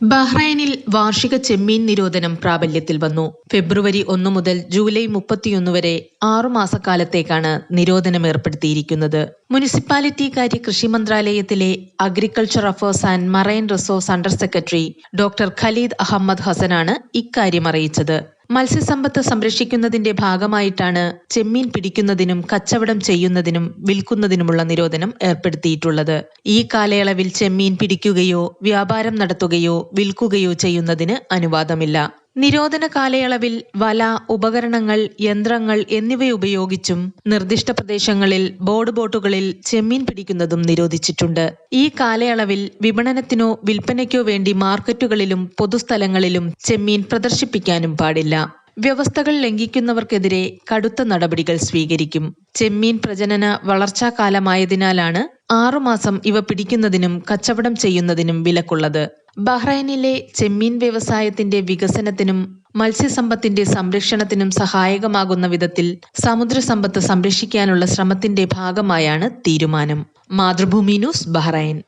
ബഹ്റൈനിൽ വാർഷിക ചെമ്മീൻ നിരോധനം പ്രാബല്യത്തിൽ വന്നു. ഫെബ്രുവരി 1 മുതൽ ജൂലൈ 31 വരെ 6 മാസക്കാലത്തേക്കാണ് നിരോധനം ഏർപ്പെടുത്തിയിരിക്കുന്നത്. മുനിസിപ്പാലിറ്റി കാര്യ കൃഷി മന്ത്രാലയത്തിലെ agriculture affairs and marine resource under secretary doctor Khalid Ahmed ഹസനാണ് ഇക്കാര്യം അറിയിച്ചത്. മത്സ്യസമ്പത്ത് സംരക്ഷിക്കുന്നതിന്റെ ഭാഗമായിട്ടാണ് ചെമ്മീൻ പിടിക്കുന്നതിനും കച്ചവടം ചെയ്യുന്നതിനും വിൽക്കുന്നതിനുമുള്ള നിരോധനം ഏർപ്പെടുത്തിയിട്ടുള്ളത്. ഈ കാലയളവിൽ ചെമ്മീൻ പിടിക്കുകയോ വ്യാപാരം നടത്തുകയോ വിൽക്കുകയോ ചെയ്യുന്നതിന് അനുവാദമില്ല. നിരോധന കാലയളവിൽ വല, ഉപകരണങ്ങൾ, യന്ത്രങ്ങൾ എന്നിവയുപയോഗിച്ചും നിർദ്ദിഷ്ട പ്രദേശങ്ങളിൽ ബോട്ടുകളിൽ ചെമ്മീൻ പിടിക്കുന്നതും നിരോധിച്ചിട്ടുണ്ട്. ഈ കാലയളവിൽ വിപണനത്തിനോ വിൽപ്പനയ്ക്കോ വേണ്ടി മാർക്കറ്റുകളിലും പൊതുസ്ഥലങ്ങളിലും ചെമ്മീൻ പ്രദർശിപ്പിക്കാനും പാടില്ല. വ്യവസ്ഥകൾ ലംഘിക്കുന്നവർക്കെതിരെ കടുത്ത നടപടികൾ സ്വീകരിക്കും. ചെമ്മീൻ പ്രജനന വളർച്ചാ കാലമായതിനാലാണ് 6 മാസം ഇവ പിടിക്കുന്നതിനും കച്ചവടം ചെയ്യുന്നതിനും വിലക്കുള്ളത്. ബഹ്റൈനിലെ ചെമ്മീൻ വ്യവസായത്തിന്റെ വികസനത്തിനും മത്സ്യസമ്പത്തിന്റെ സംരക്ഷണത്തിനും സഹായകമാകുന്ന വിധത്തിൽ സമുദ്രസമ്പത്ത് സംരക്ഷിക്കാനുള്ള ശ്രമത്തിന്റെ ഭാഗമായാണ് തീരുമാനം. Mathrubhumi news, Bahrain.